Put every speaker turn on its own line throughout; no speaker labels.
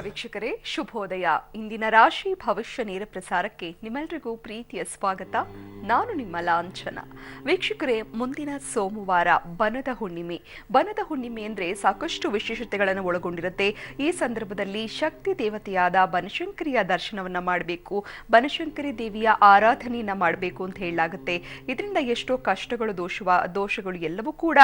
ವೀಕ್ಷಕರೇ, ಶುಭೋದಯ. ಇಂದಿನ ರಾಶಿ ಭವಿಷ್ಯ ನೇರ ಪ್ರಸಾರಕ್ಕೆ ನಿಮ್ಮೆಲ್ಲರಿಗೂ ಪ್ರೀತಿಯ ಸ್ವಾಗತ. ನಾನು ನಿಮ್ಮ ಲಾಂಛನ. ವೀಕ್ಷಕರೇ, ಮುಂದಿನ ಸೋಮವಾರ ಬನದ ಹುಣ್ಣಿಮೆ. ಬನದ ಹುಣ್ಣಿಮೆ ಅಂದರೆ ಸಾಕಷ್ಟು ವಿಶೇಷತೆಗಳನ್ನು ಒಳಗೊಂಡಿರುತ್ತೆ. ಈ ಸಂದರ್ಭದಲ್ಲಿ ಶಕ್ತಿ ದೇವತೆಯಾದ ಬನಶಂಕರಿಯ ದರ್ಶನವನ್ನ ಮಾಡಬೇಕು, ಬನಶಂಕರಿ ದೇವಿಯ ಆರಾಧನೆಯನ್ನ ಮಾಡಬೇಕು ಅಂತ ಹೇಳಲಾಗುತ್ತೆ. ಇದರಿಂದ ಎಷ್ಟೋ ಕಷ್ಟಗಳು ದೋಷಗಳು ಎಲ್ಲವೂ ಕೂಡ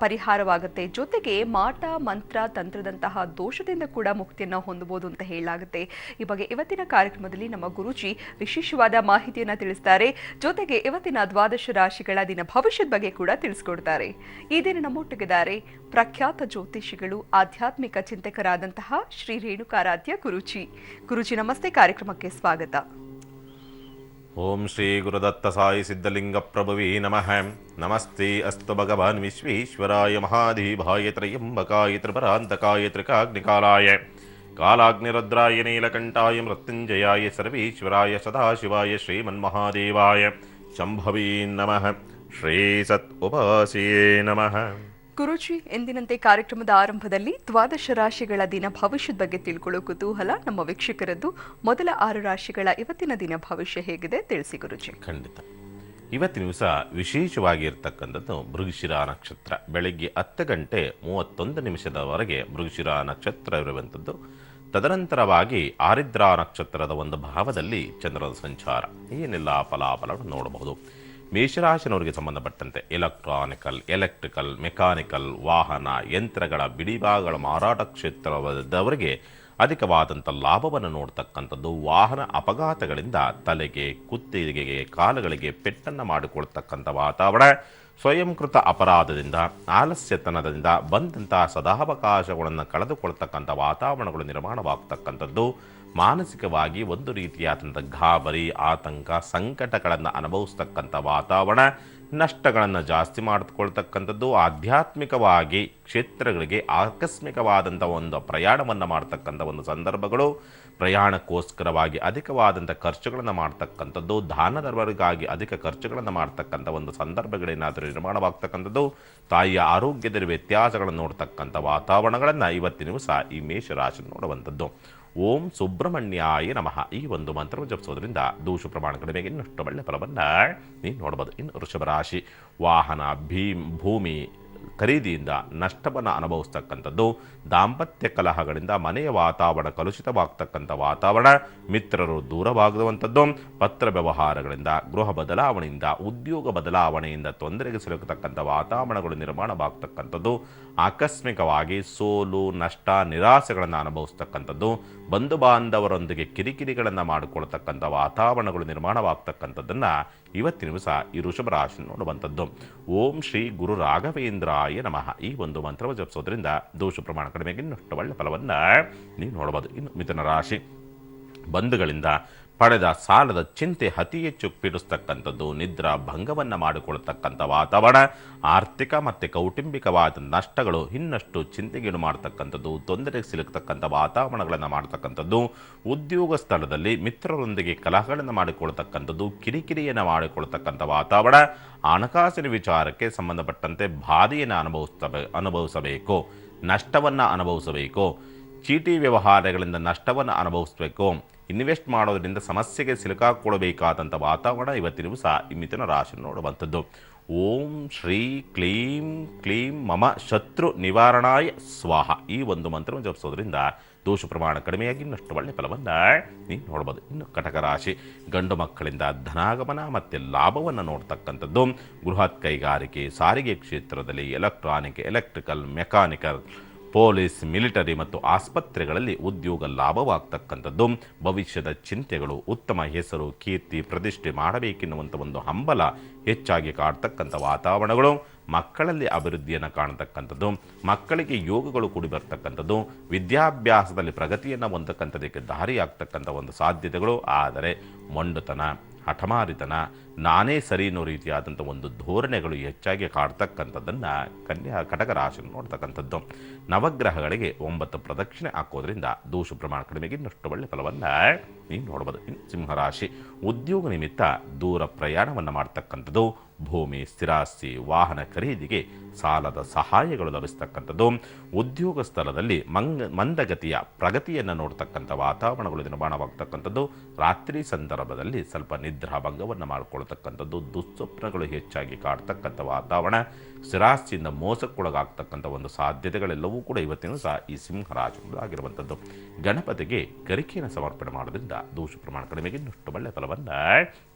ಪರಿಹಾರವಾಗುತ್ತೆ. ಜೊತೆಗೆ ಮಾಟ ಮಂತ್ರ ತಂತ್ರದಂತಹ ದೋಷದಿಂದ ಕೂಡ ಮುಕ್ತಿಯನ್ನು ಹೊಂದಬಹುದು ಅಂತ ಹೇಳಲಾಗುತ್ತೆ. ಈ ಬಗ್ಗೆ ಇವತ್ತಿನ ಕಾರ್ಯಕ್ರಮದಲ್ಲಿ ನಮ್ಮ ಗುರೂಜಿ ವಿಶೇಷವಾದ ಮಾಹಿತಿಯನ್ನ ತಿಳಿಸ್ತಾರೆ. ಜೊತೆಗೆ ಇವತ್ತಿನ ದ್ವಾದಶ ರಾಶಿಗಳ ದಿನ ಭವಿಷ್ಯದ ಬಗ್ಗೆ ಕೂಡ ತಿಳಿಸ್ಕೊಡ್ತಾರೆ. ಈ ದಿನ ನಮ್ಮೊಟ್ಟಿಗಿದ್ದಾರೆ ಪ್ರಖ್ಯಾತ ಜ್ಯೋತಿಷಿಗಳು, ಆಧ್ಯಾತ್ಮಿಕ ಚಿಂತಕರಾದಂತಹ ಶ್ರೀ ರೇಣುಕಾರಾಧ್ಯ ಗುರೂಜಿ ನಮಸ್ತೆ, ಕಾರ್ಯಕ್ರಮಕ್ಕೆ ಸ್ವಾಗತ.
ಓಂ ಶ್ರೀ ಗುರುದತ್ತ ಸಾಯಿ ಸಿದ್ಧಲಿಂಗ ಪ್ರಭುವೇ ನಮಃ. ನಮಸ್ತೆ ಅಸ್ತು ಭಗವಾನ್ ವಿಶ್ವೇಶ್ವರಾಯ ಮಹಾದೇವಾಯ ತ್ರಯಂಬಕಾಯ ತ್ರಿಪರಾಂತಕಾಯ ತ್ರಿಕಾಗ್ನಿಕಾಲಾಯ ಕಾಲಾಗ್ನಿರುದ್ರಾಯ ನೀಲಕಂಠಾಯ ಮೃತ್ಯುಂಜಯಾಯ ಸರ್ವೇಶ್ವರಾಯ ಸದಾಶಿವಾಯ ಶ್ರೀಮನ್ಮಹಾದೇವಾಯ ಶಂಭವೇ ನಮಃ. ಶ್ರೀ ಸತ್ ಉಪಾಸಿಯೇ ನಮಃ.
ಗುರೂಜಿ, ಎಂದಿನಂತೆ ಕಾರ್ಯಕ್ರಮದ ಆರಂಭದಲ್ಲಿ ದ್ವಾದಶ ರಾಶಿಗಳ ದಿನ ಭವಿಷ್ಯದ ಬಗ್ಗೆ ತಿಳ್ಕೊಳ್ಳೋ ಕುತೂಹಲ ನಮ್ಮ ವೀಕ್ಷಕರದ್ದು. ಮೊದಲ 6 ರಾಶಿಗಳ ಇವತ್ತಿನ ದಿನ ಭವಿಷ್ಯ ಹೇಗಿದೆ ತಿಳಿಸಿ ಗುರೂಜಿ.
ಖಂಡಿತ. ಇವತ್ತಿನ ದಿವಸ ವಿಶೇಷವಾಗಿರ್ತಕ್ಕಂಥದ್ದು ಮೃಗಶಿರ ನಕ್ಷತ್ರ. ಬೆಳಗ್ಗೆ 10 ಗಂಟೆ 31 ನಿಮಿಷದವರೆಗೆ ಮೃಗಶಿರ ನಕ್ಷತ್ರ ಇರುವಂಥದ್ದು. ತದನಂತರವಾಗಿ ಆರಿದ್ರಾ ನಕ್ಷತ್ರದ ಒಂದು ಭಾವದಲ್ಲಿ ಚಂದ್ರನ ಸಂಚಾರ. ಏನೆಲ್ಲ ಫಲಾಫಲವನ್ನು ನೋಡಬಹುದು. ಮೇಷರಾಶಿನವರಿಗೆ ಸಂಬಂಧಪಟ್ಟಂತೆ ಎಲೆಕ್ಟ್ರಿಕಲ್, ಮೆಕ್ಯಾನಿಕಲ್, ವಾಹನ, ಯಂತ್ರಗಳ ಬಿಡಿಭಾಗಗಳ ಮಾರಾಟ ಕ್ಷೇತ್ರದವರಿಗೆ ಅಧಿಕವಾದಂಥ ಲಾಭವನ್ನು ನೋಡ್ತಕ್ಕಂಥದ್ದು. ವಾಹನ ಅಪಘಾತಗಳಿಂದ ತಲೆಗೆ, ಕುತ್ತಿಗೆಗೆ, ಕಾಲುಗಳಿಗೆ ಪೆಟ್ಟನ್ನು ಮಾಡಿಕೊಳ್ತಕ್ಕಂಥ ವಾತಾವರಣ. ಸ್ವಯಂಕೃತ ಅಪರಾಧದಿಂದ, ಆಲಸ್ಯತನದಿಂದ ಬಂದಂತಹ ಸದಾವಕಾಶಗಳನ್ನು ಕಳೆದುಕೊಳ್ತಕ್ಕಂಥ ವಾತಾವರಣಗಳು ನಿರ್ಮಾಣವಾಗ್ತಕ್ಕಂಥದ್ದು. ಮಾನಸಿಕವಾಗಿ ಒಂದು ರೀತಿಯಾದಂಥ ಗಾಬರಿ, ಆತಂಕ, ಸಂಕಟಗಳನ್ನು ಅನುಭವಿಸ್ತಕ್ಕಂಥ ವಾತಾವರಣ. ನಷ್ಟಗಳನ್ನು ಜಾಸ್ತಿ ಮಾಡಿಕೊಳ್ತಕ್ಕಂಥದ್ದು. ಆಧ್ಯಾತ್ಮಿಕವಾಗಿ ಕ್ಷೇತ್ರಗಳಿಗೆ ಆಕಸ್ಮಿಕವಾದಂಥ ಒಂದು ಪ್ರಯಾಣವನ್ನು ಮಾಡ್ತಕ್ಕಂಥ ಒಂದು ಸಂದರ್ಭಗಳು. ಪ್ರಯಾಣಕ್ಕೋಸ್ಕರವಾಗಿ ಅಧಿಕವಾದಂಥ ಖರ್ಚುಗಳನ್ನು ಮಾಡ್ತಕ್ಕಂಥದ್ದು. ದಾನ ಧರ್ಮಗಳಿಗಾಗಿ ಅಧಿಕ ಖರ್ಚುಗಳನ್ನು ಮಾಡ್ತಕ್ಕಂಥ ಒಂದು ಸಂದರ್ಭಗಳೇನಾದರೂ ನಿರ್ಮಾಣವಾಗ್ತಕ್ಕಂಥದ್ದು. ತಾಯಿಯ ಆರೋಗ್ಯದಲ್ಲಿ ವ್ಯತ್ಯಾಸಗಳನ್ನು ನೋಡ್ತಕ್ಕಂಥ ವಾತಾವರಣಗಳನ್ನು ಇವತ್ತಿನ ದಿವಸ ಈ ಮೇಷರಾಶಿ ನೋಡುವಂಥದ್ದು. ಓಂ ಸುಬ್ರಹ್ಮಣ್ಯಾಯ ನಮಃ ಈ ಒಂದು ಮಂತ್ರವನ್ನು ಜಪಿಸೋದ್ರಿಂದ ದೋಷ ಪ್ರಮಾಣ ಕಡಿಮೆಗೆ ಇನ್ನಷ್ಟು ಒಳ್ಳೆ ಫಲವನ್ನು ನೀವು ನೋಡಬಹುದು. ಇನ್ನು ವೃಷಭ ರಾಶಿ, ವಾಹನ, ಭೂಮಿ ಖರೀದಿಯಿಂದ ನಷ್ಟವನ್ನು ಅನುಭವಿಸ್ತಕ್ಕಂಥದ್ದು. ದಾಂಪತ್ಯ ಕಲಹಗಳಿಂದ ಮನೆಯ ವಾತಾವರಣ ಕಲುಷಿತವಾಗ್ತಕ್ಕಂಥ ವಾತಾವರಣ. ಮಿತ್ರರು ದೂರವಾಗುವಂಥದ್ದು. ಪತ್ರ ವ್ಯವಹಾರಗಳಿಂದ, ಗೃಹ ಬದಲಾವಣೆಯಿಂದ, ಉದ್ಯೋಗ ಬದಲಾವಣೆಯಿಂದ ತೊಂದರೆಗೆ ಸಿಲುಕತಕ್ಕಂಥ ವಾತಾವರಣಗಳು ನಿರ್ಮಾಣವಾಗ್ತಕ್ಕಂಥದ್ದು. ಆಕಸ್ಮಿಕವಾಗಿ ಸೋಲು, ನಷ್ಟ, ನಿರಾಸೆಗಳನ್ನು ಅನುಭವಿಸ್ತಕ್ಕಂಥದ್ದು. ಬಂಧು ಬಾಂಧವರೊಂದಿಗೆ ಕಿರಿಕಿರಿಗಳನ್ನು ಮಾಡಿಕೊಳ್ತಕ್ಕಂಥ ವಾತಾವರಣಗಳು ನಿರ್ಮಾಣವಾಗ್ತಕ್ಕಂಥದ್ದನ್ನು ಇವತ್ತಿನ ದಿವಸ ಈ ವೃಷಭ ರಾಶಿ ನೋಡುವಂಥದ್ದು. ಓಂ ಶ್ರೀ ಗುರು ರಾಘವೇಂದ್ರಾಯ ನಮಃ ಈ ಒಂದು ಮಂತ್ರವನ್ನು ಜಪಿಸೋದ್ರಿಂದ ದೋಷ ಪ್ರಮಾಣ ಕಡಿಮೆಗೆ ಇನ್ನಷ್ಟು ಒಳ್ಳೆ ಫಲವನ್ನು ನೀವು ನೋಡಬಹುದು. ಇನ್ನು ಮಿಥುನ ರಾಶಿ, ಬಂಧುಗಳಿಂದ ಪಡೆದ ಸಾಲದ ಚಿಂತೆ ಅತಿ ಹೆಚ್ಚು ಪೀಡಿಸ್ತಕ್ಕಂಥದ್ದು. ನಿದ್ರಾ ಭಂಗವನ್ನು ಮಾಡಿಕೊಳ್ತಕ್ಕಂಥ ವಾತಾವರಣ. ಆರ್ಥಿಕ ಮತ್ತು ಕೌಟುಂಬಿಕವಾದ ನಷ್ಟಗಳು ಇನ್ನಷ್ಟು ಚಿಂತೆಗೀಡು ಮಾಡ್ತಕ್ಕಂಥದ್ದು. ತೊಂದರೆಗೆ ಸಿಲುಕತಕ್ಕಂಥ ವಾತಾವರಣಗಳನ್ನು ಮಾಡ್ತಕ್ಕಂಥದ್ದು. ಉದ್ಯೋಗ ಸ್ಥಳದಲ್ಲಿ ಮಿತ್ರರೊಂದಿಗೆ ಕಲಹಗಳನ್ನು ಮಾಡಿಕೊಳ್ತಕ್ಕಂಥದ್ದು. ಕಿರಿಕಿರಿಯನ್ನು ಮಾಡಿಕೊಳ್ತಕ್ಕಂಥ ವಾತಾವರಣ. ಹಣಕಾಸಿನ ವಿಚಾರಕ್ಕೆ ಸಂಬಂಧಪಟ್ಟಂತೆ ಬಾಧೆಯನ್ನು ಅನುಭವಿಸಬೇಕು, ನಷ್ಟವನ್ನು ಅನುಭವಿಸಬೇಕು. ಚೀಟಿ ವ್ಯವಹಾರಗಳಿಂದ ನಷ್ಟವನ್ನು ಅನುಭವಿಸಬೇಕು. ಇನ್ವೆಸ್ಟ್ ಮಾಡೋದ್ರಿಂದ ಸಮಸ್ಯೆಗೆ ಸಿಲುಕಾಕೊಳ್ಬೇಕಾದಂಥ ವಾತಾವರಣ ಇವತ್ತಿನ ದಿವಸ ಈ ಮಿಥುನ ರಾಶಿ ನೋಡುವಂಥದ್ದು. ಓಂ ಶ್ರೀ ಕ್ಲೀಂ ಕ್ಲೀಂ ಮಮ ಶತ್ರು ನಿವಾರಣಾಯ ಸ್ವಾಹ ಈ ಒಂದು ಮಂತ್ರವನ್ನು ಜಪಿಸೋದ್ರಿಂದ ದೋಷ ಪ್ರಮಾಣ ಕಡಿಮೆಯಾಗಿ ಇನ್ನಷ್ಟು ಒಳ್ಳೆ ಫಲವನ್ನು ನೀವು ನೋಡ್ಬೋದು. ಇನ್ನು ಕಟಕ ರಾಶಿ, ಗಂಡು ಮಕ್ಕಳಿಂದ ಧನಾಗಮನ ಮತ್ತು ಲಾಭವನ್ನು ನೋಡ್ತಕ್ಕಂಥದ್ದು. ಬೃಹತ್ ಕೈಗಾರಿಕೆ, ಸಾರಿಗೆ ಕ್ಷೇತ್ರದಲ್ಲಿ, ಎಲೆಕ್ಟ್ರಿಕಲ್, ಮೆಕ್ಯಾನಿಕಲ್, ಪೊಲೀಸ್, ಮಿಲಿಟರಿ ಮತ್ತು ಆಸ್ಪತ್ರೆಗಳಲ್ಲಿ ಉದ್ಯೋಗ ಲಾಭವಾಗ್ತಕ್ಕಂಥದ್ದು. ಭವಿಷ್ಯದ ಚಿಂತೆಗಳು, ಉತ್ತಮ ಹೆಸರು, ಕೀರ್ತಿ, ಪ್ರತಿಷ್ಠೆ ಮಾಡಬೇಕೆನ್ನುವಂಥ ಒಂದು ಹಂಬಲ ಹೆಚ್ಚಾಗಿ ಕಾಡ್ತಕ್ಕಂಥ ವಾತಾವರಣಗಳು. ಮಕ್ಕಳಲ್ಲಿ ಅಭಿವೃದ್ಧಿಯನ್ನು ಕಾಣತಕ್ಕಂಥದ್ದು. ಮಕ್ಕಳಿಗೆ ಯೋಗಗಳು ಕೂಡಿ ಬರ್ತಕ್ಕಂಥದ್ದು. ವಿದ್ಯಾಭ್ಯಾಸದಲ್ಲಿ ಪ್ರಗತಿಯನ್ನು ಹೊಂದಕ್ಕಂಥದಕ್ಕೆ ದಾರಿಯಾಗ್ತಕ್ಕಂಥ ಒಂದು ಸಾಧ್ಯತೆಗಳು. ಆದರೆ ಮೊಂಡುತನ, ಹಠಮಾರಿತನ, ನಾನೇ ಸರಿ ಅನ್ನೋ ರೀತಿಯಾದಂಥ ಒಂದು ಧೋರಣೆಗಳು ಹೆಚ್ಚಾಗಿ ಕಾಡ್ತಕ್ಕಂಥದ್ದನ್ನು ಕಟಕ ರಾಶಿ ನೋಡ್ತಕ್ಕಂಥದ್ದು. ನವಗ್ರಹಗಳಿಗೆ 9 ಪ್ರದಕ್ಷಿಣೆ ಹಾಕೋದ್ರಿಂದ ದೋಷ ಪ್ರಮಾಣ ಕಡಿಮೆಗೆ ಇನ್ನಷ್ಟು ಒಳ್ಳೆ ಫಲವನ್ನು ನೀವು ನೋಡ್ಬೋದು. ಸಿಂಹರಾಶಿ, ಉದ್ಯೋಗ ನಿಮಿತ್ತ ದೂರ ಪ್ರಯಾಣವನ್ನು ಮಾಡ್ತಕ್ಕಂಥದ್ದು. ಭೂಮಿ, ಸ್ಥಿರಾಸ್ತಿ, ವಾಹನ ಖರೀದಿಗೆ ಸಾಲದ ಸಹಾಯಗಳು ಲಭಿಸ್ತಕ್ಕಂಥದ್ದು. ಉದ್ಯೋಗ ಸ್ಥಳದಲ್ಲಿ ಮಂದಗತಿಯ ಪ್ರಗತಿಯನ್ನು ನೋಡ್ತಕ್ಕಂಥ ವಾತಾವರಣಗಳು ನಿರ್ಮಾಣವಾಗ್ತಕ್ಕಂಥದ್ದು. ರಾತ್ರಿ ಸಂದರ್ಭದಲ್ಲಿ ಸ್ವಲ್ಪ ನಿದ್ರಾಭಂಗವನ್ನು ಮಾಡಿಕೊಳ್ತಕ್ಕಂಥದ್ದು, ದುಸ್ವಪ್ನಗಳು ಹೆಚ್ಚಾಗಿ ಕಾಡ್ತಕ್ಕಂಥ ವಾತಾವರಣ, ಸ್ಥಿರಾಸ್ತಿಯಿಂದ ಮೋಸಕ್ಕೊಳಗಾಗ್ತಕ್ಕಂಥ ಒಂದು ಸಾಧ್ಯತೆಗಳೆಲ್ಲವೂ ಕೂಡ ಇವತ್ತಿನ ಸಹ ಈ ಸಿಂಹರಾಶಿಗಳು ಆಗಿರುವಂಥದ್ದು. ಗಣಪತಿಗೆ ಗರಿಕೆಯನ್ನು ಸಮರ್ಪಣೆ ಮಾಡೋದ್ರಿಂದ ದೋಷ ಪ್ರಮಾಣ ಕಡಿಮೆಗೆ ಇನ್ನಷ್ಟು ಒಳ್ಳೆಯ ಫಲವನ್ನು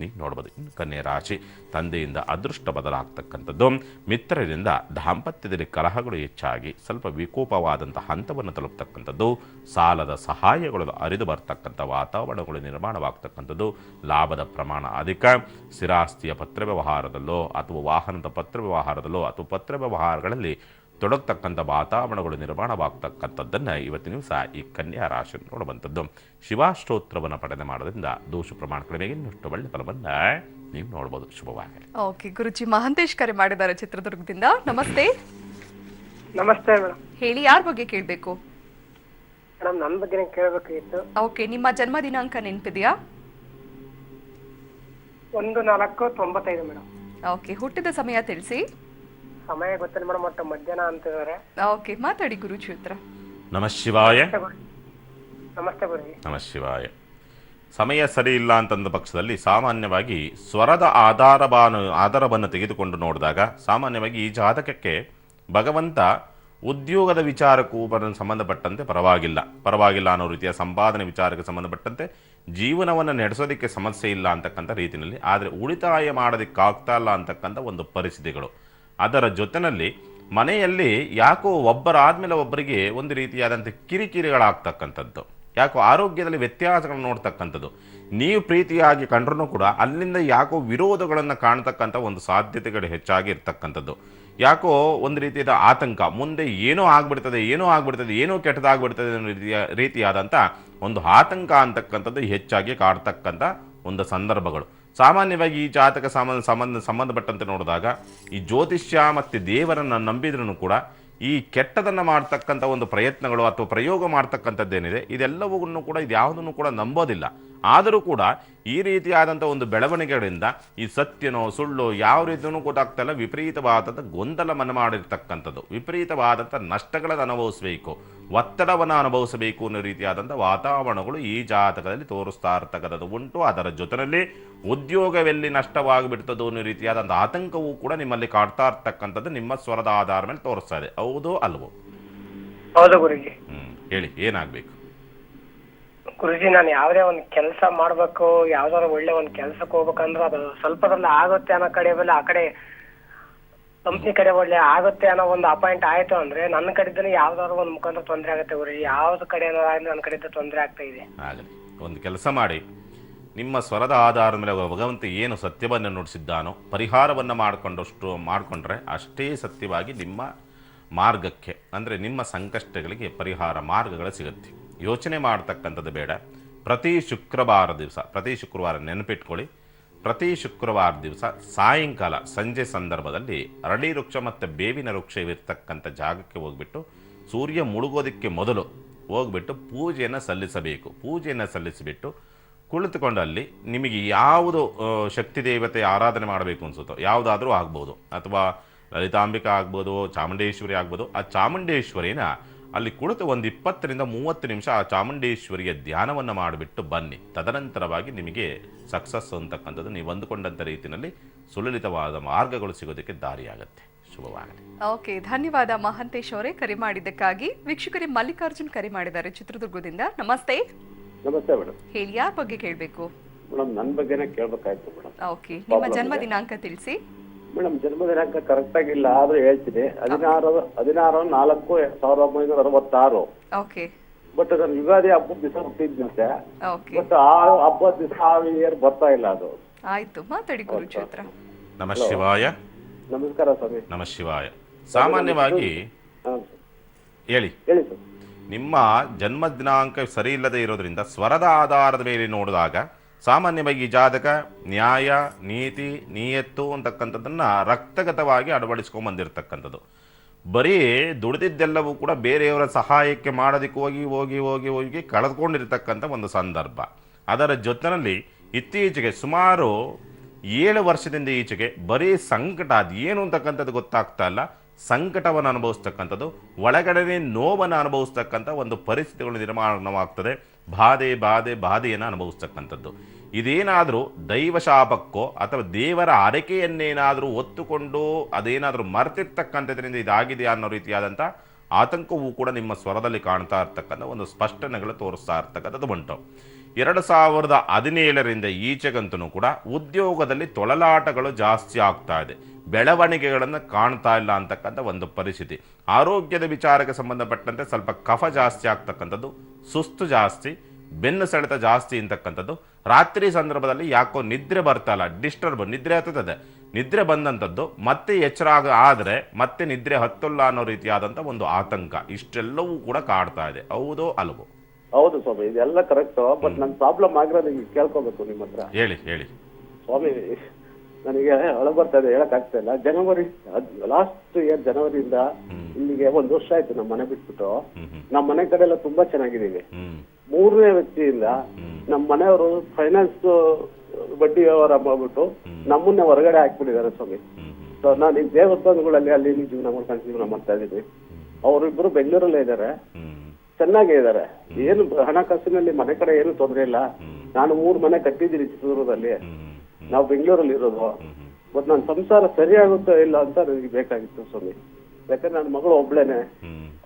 ನೀವು ನೋಡ್ಬೋದು. ಇನ್ನು ಕನ್ಯಾ ರಾಶಿ, ತಂದೆಯಿಂದ ಅದೃಷ್ಟ ಬದಲಾಗ್ತಕ್ಕಂಥದ್ದು. ಮಿತ್ರರಿಂದ ದಾಂಪತ್ಯದಲ್ಲಿ ಕಲಹಗಳು ಹೆಚ್ಚಾಗಿ ಸ್ವಲ್ಪ ವಿಕೋಪವಾದಂಥ ಹಂತವನ್ನು ತಲುಪತಕ್ಕಂಥದ್ದು. ಸಾಲದ ಸಹಾಯಗಳು ಅರಿದು ಬರ್ತಕ್ಕಂಥ ವಾತಾವರಣಗಳು ನಿರ್ಮಾಣವಾಗ್ತಕ್ಕಂಥದ್ದು. ಲಾಭದ ಪ್ರಮಾಣ ಅಧಿಕ. ಸ್ಥಿರಾಸ್ತಿಯ ಪತ್ರ ವ್ಯವಹಾರದಲ್ಲೋ ಅಥವಾ ವಾಹನದ ಪತ್ರ ವ್ಯವಹಾರದಲ್ಲೋ ಅಥವಾ ಪತ್ರ ವ್ಯವಹಾರಗಳಲ್ಲಿ ತೊಡಗತಕ್ಕಂಥ ವಾತಾವರಣಗಳು ನಿರ್ಮಾಣವಾಗ್ತಕ್ಕಂಥದ್ದನ್ನು ಇವತ್ತಿನ ದಿವಸ ಈ ಕನ್ಯಾ ರಾಶಿ ನೋಡುವಂಥದ್ದು. ಶಿವಾಷ್ಟೋತ್ರವನ್ನು ಪಠನೆ ಮಾಡೋದ್ರಿಂದ ದೋಷ ಪ್ರಮಾಣ ಕಡಿಮೆಗೆ ಇನ್ನಷ್ಟು ಒಳ್ಳೆ ಫಲವನ್ನು ನೀವು ನೋಡ್ಬೋದು. ಶುಭವಾಗಲಿ.
ಓಕೆ ಗುರುಜಿ, ಮಹಾಂತೇಶ್ ಕರೆ ಮಾಡಿದ್ದಾರೆ ಚಿತ್ರದುರ್ಗದಿಂದ. ನಮಸ್ತೆ.
ನಮಸ್ತೆ ಮೇಡಮ್.
ಹೇಳಿ, ಯಾರ ಬಗ್ಗೆ ಕೇಳಬೇಕು?
ಮೇಡಮ್ ನನ್ನ ಬಗ್ಗೆ ಕೇಳಬೇಕಾಗಿತ್ತು.
ಓಕೆ, ನಿಮ್ಮ ಜನ್ಮ ದಿನಾಂಕ ನೆನಪಿದೆಯಾ?
1/4/95 ಮೇಡಮ್.
ಓಕೆ, ಹುಟ್ಟಿದ ಸಮಯ ತಿಳಿಸಿ.
ಸಮಯ ಗೊತ್ತಿಲ್ಲ ಮೇಡಮ್, ಒಟ್ಟು ಮಧ್ಯಾಹ್ನ ಅಂತಿದ್ದಾರೆ.
ಓಕೆ, ಮಾತಾಡಿ ಗುರುಜಿ ಹತ್ರ.
ನಮಃ ಶಿವಾಯ.
ನಮಸ್ತೆ ಗುರುಜಿ.
ನಮಃ ಶಿವಾಯ. ಸಮಯ ಸರಿ ಇಲ್ಲ ಅಂತಂದ ಪಕ್ಷದಲ್ಲಿ ಸಾಮಾನ್ಯವಾಗಿ ಸ್ವರದ ಆಧಾರವನ್ನು ತೆಗೆದುಕೊಂಡು ನೋಡಿದಾಗ ಸಾಮಾನ್ಯವಾಗಿ ಈ ಜಾತಕಕ್ಕೆ ಭಗವಂತ ಉದ್ಯೋಗದ ವಿಚಾರಕ್ಕೂ ಸಂಬಂಧಪಟ್ಟಂತೆ ಪರವಾಗಿಲ್ಲ ಅನ್ನೋ ರೀತಿಯ ಸಂಪಾದನೆ ವಿಚಾರಕ್ಕೆ ಸಂಬಂಧಪಟ್ಟಂತೆ ಜೀವನವನ್ನು ನಡೆಸೋದಕ್ಕೆ ಸಮಸ್ಯೆ ಇಲ್ಲ ಅಂತಕ್ಕಂಥ ರೀತಿಯಲ್ಲಿ, ಆದರೆ ಉಳಿತಾಯ ಮಾಡೋದಕ್ಕಾಗ್ತಾ ಇಲ್ಲ ಅಂತಕ್ಕಂಥ ಒಂದು ಪರಿಸ್ಥಿತಿಗಳು. ಅದರ ಜೊತೆಯಲ್ಲಿ ಮನೆಯಲ್ಲಿ ಯಾಕೋ ಒಬ್ಬರಾದ್ಮೇಲೆ ಒಬ್ಬರಿಗೆ ಒಂದು ರೀತಿಯಾದಂಥ ಕಿರಿಕಿರಿಗಳಾಗ್ತಕ್ಕಂಥದ್ದು, ಯಾಕೋ ಆರೋಗ್ಯದಲ್ಲಿ ವ್ಯತ್ಯಾಸಗಳನ್ನು ನೋಡ್ತಕ್ಕಂಥದ್ದು. ನೀವು ಪ್ರೀತಿಯಾಗಿ ಕಂಡ್ರೂ ಕೂಡ ಅಲ್ಲಿಂದ ಯಾಕೋ ವಿರೋಧಗಳನ್ನು ಕಾಣ್ತಕ್ಕಂಥ ಒಂದು ಸಾಧ್ಯತೆಗಳು ಹೆಚ್ಚಾಗಿ ಇರ್ತಕ್ಕಂಥದ್ದು. ಯಾಕೋ ಒಂದು ರೀತಿಯಾದ ಆತಂಕ, ಮುಂದೆ ಏನೋ ಆಗ್ಬಿಡ್ತದೆ, ಏನೋ ಕೆಟ್ಟದಾಗ್ಬಿಡ್ತದೆ ಅನ್ನೋ ರೀತಿಯಾದಂಥ ಒಂದು ಆತಂಕ ಅಂತಕ್ಕಂಥದ್ದು ಹೆಚ್ಚಾಗಿ ಕಾಡ್ತಕ್ಕಂಥ ಒಂದು ಸಂದರ್ಭಗಳು. ಸಾಮಾನ್ಯವಾಗಿ ಈ ಜಾತಕ ಸಂಬಂಧಪಟ್ಟಂತೆ ನೋಡಿದಾಗ ಈ ಜ್ಯೋತಿಷ್ಯ ಮತ್ತು ದೇವರನ್ನು ನಂಬಿದ್ರೂ ಕೂಡ ಈ ಕೆಟ್ಟದನ್ನು ಮಾಡ್ತಕ್ಕಂಥ ಒಂದು ಪ್ರಯತ್ನಗಳು ಅಥವಾ ಪ್ರಯೋಗ ಮಾಡ್ತಕ್ಕಂಥದ್ದೇನಿದೆ ಇದೆಲ್ಲವನ್ನೂ ಕೂಡ ಇದ್ಯಾವುದನ್ನು ಕೂಡ ನಂಬೋದಿಲ್ಲ. ಆದರೂ ಕೂಡ ಈ ರೀತಿಯಾದಂಥ ಒಂದು ಬೆಳವಣಿಗೆಗಳಿಂದ ಈ ಸತ್ಯನೋ ಸುಳ್ಳು ಯಾವ ರೀತಿಯೂ ಗೊತ್ತಾಗ್ತಾಯಿಲ್ಲ, ವಿಪರೀತವಾದಂಥ ಗೊಂದಲ ಮನ ಮಾಡಿರ್ತಕ್ಕಂಥದ್ದು, ವಿಪರೀತವಾದಂಥ ನಷ್ಟಗಳನ್ನು ಅನುಭವಿಸಬೇಕು, ಒತ್ತಡವನ್ನು ಅನುಭವಿಸಬೇಕು ಅನ್ನೋ ರೀತಿಯಾದಂಥ ವಾತಾವರಣಗಳು ಈ ಜಾತಕದಲ್ಲಿ ತೋರಿಸ್ತಾ ಇರ್ತಕ್ಕಂಥದ್ದು ಉಂಟು. ಅದರ ಜೊತೆಯಲ್ಲಿ ಉದ್ಯೋಗವೆಲ್ಲಿ ನಷ್ಟವಾಗಿಬಿಡ್ತದೋ ಅನ್ನೋ ರೀತಿಯಾದಂಥ ಆತಂಕವೂ ಕೂಡ ನಿಮ್ಮಲ್ಲಿ ಕಾಡ್ತಾ ಇರ್ತಕ್ಕಂಥದ್ದು ನಿಮ್ಮ ಸ್ವರದ ಆಧಾರ ಮೇಲೆ ತೋರಿಸ್ತಾ ಇದೆ. ಹೌದೋ ಅಲ್ವೋ?
ಹೌದು ಗುರುಜಿ.
ಹೇಳಿ, ಏನಾಗಬೇಕು?
ಗುರುಜಿ, ನಾನು ಯಾವುದೇ ಒಂದು ಕೆಲಸ ಮಾಡ್ಬೇಕು, ಯಾವ್ದಾದ್ರು ಒಳ್ಳೆ ಒಂದು ಕೆಲ್ಸಕ್ಕೆ ಹೋಗ್ಬೇಕಂದ್ರೆ ಅದು ಸ್ವಲ್ಪದಲ್ಲಿ ಆಗುತ್ತೆ ಅನ್ನೋ ಕಡೆ ಮೇಲೆ ಆ ಕಡೆ ಕಂಪ್ನಿ ಕಡೆ ಒಳ್ಳೆ ಆಗುತ್ತೆ ಅನ್ನೋ ಒಂದು ಅಪಾಯಿಂಟ್ ಆಯ್ತು ಅಂದ್ರೆ ನನ್ನ ಕಡೆಯಿಂದ ಯಾವ್ದಾದ್ರು ಒಂದು ಮುಖಾಂತರ ತೊಂದರೆ ಆಗುತ್ತೆ ಗುರುಜಿ. ಯಾವ್ದು ಕಡೆ ಏನಾದ್ರು ನನ್ನ ಕಡೆಯಿಂದ ತೊಂದರೆ ಆಗ್ತಾ ಇದೆ.
ಆಗಲಿ, ಒಂದು ಕೆಲಸ ಮಾಡಿ, ನಿಮ್ಮ ಸ್ವರದ ಆಧಾರದ ಮೇಲೆ ಭಗವಂತ ಏನು ಸತ್ಯವನ್ನು ನುಡಿಸಿದ್ದಾನೋ ಪರಿಹಾರವನ್ನು ಮಾಡಿಕೊಂಡ್ರೆ ಅಷ್ಟೇ ಸತ್ಯವಾಗಿ ನಿಮ್ಮ ಮಾರ್ಗಕ್ಕೆ, ಅಂದರೆ ನಿಮ್ಮ ಸಂಕಷ್ಟಗಳಿಗೆ ಪರಿಹಾರ ಮಾರ್ಗಗಳು ಸಿಗುತ್ತೆ. ಯೋಚನೆ ಮಾಡ್ತಕ್ಕಂಥದ್ದು ಬೇಡ. ಪ್ರತಿ ಶುಕ್ರವಾರ ನೆನಪಿಟ್ಕೊಳ್ಳಿ, ಪ್ರತಿ ಶುಕ್ರವಾರ ದಿವಸ ಸಾಯಂಕಾಲ ಸಂಜೆ ಸಂದರ್ಭದಲ್ಲಿ ಅರಳಿ ವೃಕ್ಷ ಮತ್ತು ಬೇವಿನ ವೃಕ್ಷವಿರ್ತಕ್ಕಂಥ ಜಾಗಕ್ಕೆ ಹೋಗ್ಬಿಟ್ಟು ಸೂರ್ಯ ಮುಳುಗೋದಕ್ಕೆ ಮೊದಲು ಹೋಗ್ಬಿಟ್ಟು ಪೂಜೆಯನ್ನು ಸಲ್ಲಿಸಿಬಿಟ್ಟು ಕುಳಿತುಕೊಂಡಲ್ಲಿ ನಿಮಗೆ ಯಾವುದು ಶಕ್ತಿ ದೇವತೆ ಆರಾಧನೆ ಮಾಡಬೇಕು ಅನಿಸುತ್ತೋ ಯಾವುದಾದ್ರೂ ಆಗ್ಬೋದು, ಅಥವಾ ಲಲಿತಾಂಬಿಕಾ ಆಗ್ಬೋದು, ಚಾಮುಂಡೇಶ್ವರಿ ಆಗ್ಬೋದು, ಆ ಚಾಮುಂಡೇಶ್ವರಿನ ಅಲ್ಲಿ ಕುಳಿತು ಒಂದು 20 to 30 ನಿಮಿಷ ಆ ಚಾಮುಂಡೇಶ್ವರಿಯ ಧ್ಯಾನವನ್ನು ಮಾಡಿಬಿಟ್ಟು ಬನ್ನಿ. ತದನಂತರವಾಗಿ ನಿಮಗೆ ಸಕ್ಸಸ್ ಅಂತಕ್ಕಂಥದ್ದು ನೀವು ಅಂದುಕೊಂಡಂಥ ರೀತಿಯಲ್ಲಿ ಸುಲಲಿತವಾದ ಮಾರ್ಗಗಳು ಸಿಗೋದಕ್ಕೆ ದಾರಿಯಾಗುತ್ತೆ. ಶುಭವಾಗಲಿ.
ಓಕೆ, ಧನ್ಯವಾದ ಮಹಾಂತೇಶ್ ಅವರೇ ಕರೆ ಮಾಡಿದ್ದಕ್ಕಾಗಿ. ವೀಕ್ಷಕರೇ, ಮಲ್ಲಿಕಾರ್ಜುನ್ ಕರೆ ಮಾಡಿದ್ದಾರೆ ಚಿತ್ರದುರ್ಗದಿಂದ. ನಮಸ್ತೆ.
ನಮಸ್ತೆ ಮೇಡಮ್.
ಹೇಳಿ, ಯಾರ ಬಗ್ಗೆ ಕೇಳಬೇಕು?
ಮೇಡಮ್ ನನ್ನ ಬಗ್ಗೆನೇ ಕೇಳಬೇಕಾಯ್ತು ಮೇಡಮ್.
ಓಕೆ, ನಿಮ್ಮ ಜನ್ಮ ದಿನಾಂಕ ತಿಳಿಸಿ.
ಮೇಡಮ್ ಜನ್ಮ ದಿನಾಂಕ ಕರೆಕ್ಟ್ ಆಗಿಲ್ಲ, ಆದ್ರೂ ಹೇಳ್ತೀನಿ. 16/4/1966.
ಓಕೆ.
ಬಟ್ ನಾನು ಯುಗಾದಿ ಹಬ್ಬದ ದಿವಸ ಹುಟ್ಟಿದ್ದಂತೆ.
ಓಕೆ.
ಬಟ್ ಆ ಹಬ್ಬದ ದಿವಸ ಆ ಇಯರ್ ಬರ್ತಾ ಇಲ್ಲ ಅದು.
ಆಯ್ತು, ಮಾತಾಡಿ ಗುರುಜಿ ಹತ್ರ.
ನಮಃ ಶಿವಾಯ.
ನಮಸ್ಕಾರ ಸ್ವಾಮಿ.
ನಮಃ ಶಿವಾಯ. ಸಾಮಾನ್ಯವಾಗಿ ಹೇಳಿ
ಸರ್.
ನಿಮ್ಮ ಜನ್ಮ ದಿನಾಂಕ ಸರಿ ಇಲ್ಲದೆ ಇರೋದ್ರಿಂದ ಸ್ವರದ ಆಧಾರದ ಮೇಲೆ ನೋಡಿದಾಗ ಸಾಮಾನ್ಯವಾಗಿ ಈ ಜಾತಕ ನ್ಯಾಯ, ನೀತಿ, ನಿಯತ್ತು ಅಂತಕ್ಕಂಥದ್ದನ್ನು ರಕ್ತಗತವಾಗಿ ಅಳವಡಿಸ್ಕೊಂಡ್ಬಂದಿರತಕ್ಕಂಥದ್ದು. ಬರೀ ದುಡಿದಿದ್ದೆಲ್ಲವೂ ಕೂಡ ಬೇರೆಯವರ ಸಹಾಯಕ್ಕೆ ಮಾಡೋದಕ್ಕೆ ಹೋಗಿ ಕಳೆದುಕೊಂಡಿರ್ತಕ್ಕಂಥ ಒಂದು ಸಂದರ್ಭ. ಅದರ ಜೊತೆಯಲ್ಲಿ ಇತ್ತೀಚೆಗೆ ಸುಮಾರು 7 ವರ್ಷದಿಂದ ಈಚೆಗೆ ಬರೀ ಸಂಕಟ, ಅದು ಏನು ಅಂತಕ್ಕಂಥದ್ದು ಗೊತ್ತಾಗ್ತಾ ಇಲ್ಲ, ಸಂಕಟವನ್ನು ಅನುಭವಿಸ್ತಕ್ಕಂಥದ್ದು, ಒಳಗಡೆ ನೋವನ್ನು ಅನುಭವಿಸ್ತಕ್ಕಂಥ ಒಂದು ಪರಿಸ್ಥಿತಿಗಳು ನಿರ್ಮಾಣವಾಗ್ತದೆ. ಬಾಧೆಯನ್ನು ಅನುಭವಿಸ್ತಕ್ಕಂಥದ್ದು. ಇದೇನಾದರೂ ದೈವಶಾಪಕ್ಕೋ ಅಥವಾ ದೇವರ ಹರಕೆಯನ್ನೇನಾದರೂ ಒತ್ತುಕೊಂಡು ಅದೇನಾದರೂ ಮರೆತಿರ್ತಕ್ಕಂಥದ್ರಿಂದ ಇದಾಗಿದೆಯಾ ಅನ್ನೋ ರೀತಿಯಾದಂಥ ಆತಂಕವೂ ಕೂಡ ನಿಮ್ಮ ಸ್ವರದಲ್ಲಿ ಕಾಣ್ತಾ ಇರ್ತಕ್ಕಂಥ ಒಂದು ಸ್ಪಷ್ಟನೆಗಳು ತೋರಿಸ್ತಾ ಇರ್ತಕ್ಕಂಥದ್ದು ಉಂಟು. 2017ರಿಂದ ಈಚೆಗಂತೂ ಕೂಡ ಉದ್ಯೋಗದಲ್ಲಿ ತೊಳಲಾಟಗಳು ಜಾಸ್ತಿ ಆಗ್ತಾ ಇದೆ, ಬೆಳವಣಿಗೆಗಳನ್ನು ಕಾಣ್ತಾ ಇಲ್ಲ ಅಂತಕ್ಕಂಥ ಒಂದು ಪರಿಸ್ಥಿತಿ. ಆರೋಗ್ಯದ ವಿಚಾರಕ್ಕೆ ಸಂಬಂಧಪಟ್ಟಂತೆ ಸ್ವಲ್ಪ ಕಫ ಜಾಸ್ತಿ ಆಗ್ತಕ್ಕಂಥದ್ದು, ಸುಸ್ತು ಜಾಸ್ತಿ, ಬೆನ್ನು ಸೆಳೆತ ಜಾಸ್ತಿ ಅಂತಕ್ಕಂಥದ್ದು. ರಾತ್ರಿ ಸಂದರ್ಭದಲ್ಲಿ ಯಾಕೋ ನಿದ್ರೆ ಬರ್ತಾ ಇಲ್ಲ, ನಿದ್ರೆ ಹತ್ತುತ್ತದೆ. ನಿದ್ರೆ ಬಂದಂಥದ್ದು ಮತ್ತೆ ಎಚ್ಚರ ಆದರೆ ಮತ್ತೆ ನಿದ್ರೆ ಹತ್ತಲ್ಲ ಅನ್ನೋ ರೀತಿಯಾದಂಥ ಒಂದು ಆತಂಕ, ಇಷ್ಟೆಲ್ಲವೂ ಕೂಡ ಕಾಡ್ತಾ ಇದೆ. ಹೌದೋ ಅಲ್ವೋ?
ಹೌದು ಸ್ವಾಮಿ, ಇದೆಲ್ಲ ಕರೆಕ್ಟ್. ಬಟ್ ನನ್ನ ಪ್ರಾಬ್ಲಮ್ ಆಗಿರೋದು ಈಗ ಕೇಳ್ಕೋಬೇಕು ನಿಮ್ಮ ಹತ್ರ.
ಹೇಳಿ
ಸ್ವಾಮಿ, ನನಗೆ ಒಳಗೆ ಬರ್ತಾ ಇದೆ, ಹೇಳಕ್ ಆಗ್ತಾ ಇಲ್ಲ. ಜನವರಿ ಲಾಸ್ಟ್ ಇಯರ್ ಜನವರಿಯಿಂದ ಇಲ್ಲಿಗೆ 1 ವರ್ಷ ಆಯ್ತು ನಮ್ಮ ಮನೆ ಬಿಟ್ಬಿಟ್ಟು. ನಮ್ಮ ಮನೆ ಕಡೆ ಎಲ್ಲ ತುಂಬಾ ಚೆನ್ನಾಗಿದ್ದೀವಿ. 3ನೇ ವ್ಯಕ್ತಿಯಿಂದ ನಮ್ಮ ಮನೆಯವರು ಫೈನಾನ್ಸ್ ಬಡ್ಡಿ ವ್ಯವಹಾರ ಮಾಡ್ಬಿಟ್ಟು ನಮ್ಮನ್ನೇ ಹೊರಗಡೆ ಹಾಕ್ಬಿಟ್ಟಿದ್ದಾರೆ ಸ್ವಾಮಿ. ಸೊ ನಾನು ಈ ದೇವಸ್ಥಾನಗಳಲ್ಲಿ ಅಲ್ಲಿ ಜೀವನ ಮಾಡ್ತಾ ಇದ್ದೀನಿ. ಅವರಿಬ್ರು ಬೆಂಗಳೂರಲ್ಲೇ ಇದ್ದಾರೆ, ಚೆನ್ನಾಗೇ ಇದ್ದಾರೆ. ಏನು ಹಣಕಾಸಿನಲ್ಲಿ ಮನೆ ಕಡೆ ಏನು ತೊಂದರೆ ಇಲ್ಲ. ನಾನು 3 ಮನೆ ಕಟ್ಟಿದ್ದೀನಿ ಚಿತ್ರದುರ್ಗದಲ್ಲಿ, ನಾವು ಬೆಂಗಳೂರಲ್ಲಿ ಇರೋದು. ಬಟ್ ನನ್ನ ಸಂಸಾರ ಸರಿಯಾಗುತ್ತೋ ಇಲ್ಲ ಅಂತ ನನಗೆ ಬೇಕಾಗಿತ್ತು ಸ್ವಾಮಿ. ಯಾಕಂದ್ರೆ ನನ್ನ ಮಗಳು ಒಬ್ಳೇನೆ,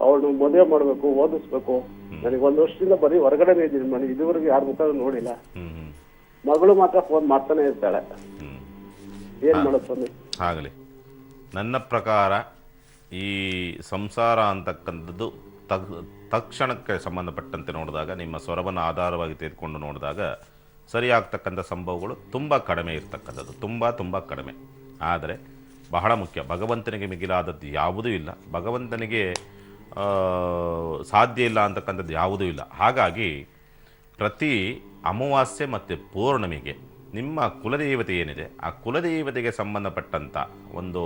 ಅವಳು ಮದುವೆ ಮಾಡ್ಬೇಕು, ಓದಿಸ್ಬೇಕು. ನನಗೆ 1 ವರ್ಷದಿಂದ ಬರೀ ಹೊರಗಡೆ ಇದ್ದೀನಿ ಮನೆ, ಇದುವರೆಗೂ ಯಾರ ಮುಖ ನೋಡಿಲ್ಲ. ಮಗಳು ಮಾತ್ರ ಫೋನ್ ಮಾಡ್ತಾನೆ ಇರ್ತಾಳೆ. ಏನ್ ಮಾಡೋದು ಸ್ವಾಮಿ?
ಆಗಲಿ, ನನ್ನ ಪ್ರಕಾರ ಈ ಸಂಸಾರ ಅಂತಕ್ಕಂಥದ್ದು ತಕ್ಷಣಕ್ಕೆ ಸಂಬಂಧಪಟ್ಟಂತೆ ನೋಡಿದಾಗ, ನಿಮ್ಮ ಸ್ವರವನ್ನು ಆಧಾರವಾಗಿ ತೆಗೆದುಕೊಂಡು ನೋಡಿದಾಗ ಸರಿಯಾಗ್ತಕ್ಕಂಥ ಸಂಭವಗಳು ತುಂಬ ಕಡಿಮೆ ಇರ್ತಕ್ಕಂಥದ್ದು, ತುಂಬ ಕಡಿಮೆ. ಆದರೆ ಬಹಳ ಮುಖ್ಯ, ಭಗವಂತನಿಗೆ ಮಿಗಿಲಾದದ್ದು ಯಾವುದೂ ಇಲ್ಲ, ಭಗವಂತನಿಗೆ ಸಾಧ್ಯ ಇಲ್ಲ ಅಂತಕ್ಕಂಥದ್ದು ಯಾವುದೂ ಇಲ್ಲ. ಹಾಗಾಗಿ ಪ್ರತಿ ಅಮಾವಾಸ್ಯೆ ಮತ್ತು ಪೌರ್ಣಮಿಗೆ ನಿಮ್ಮ ಕುಲದೇವತೆ ಏನಿದೆ ಆ ಕುಲದೇವತೆಗೆ ಸಂಬಂಧಪಟ್ಟಂಥ ಒಂದು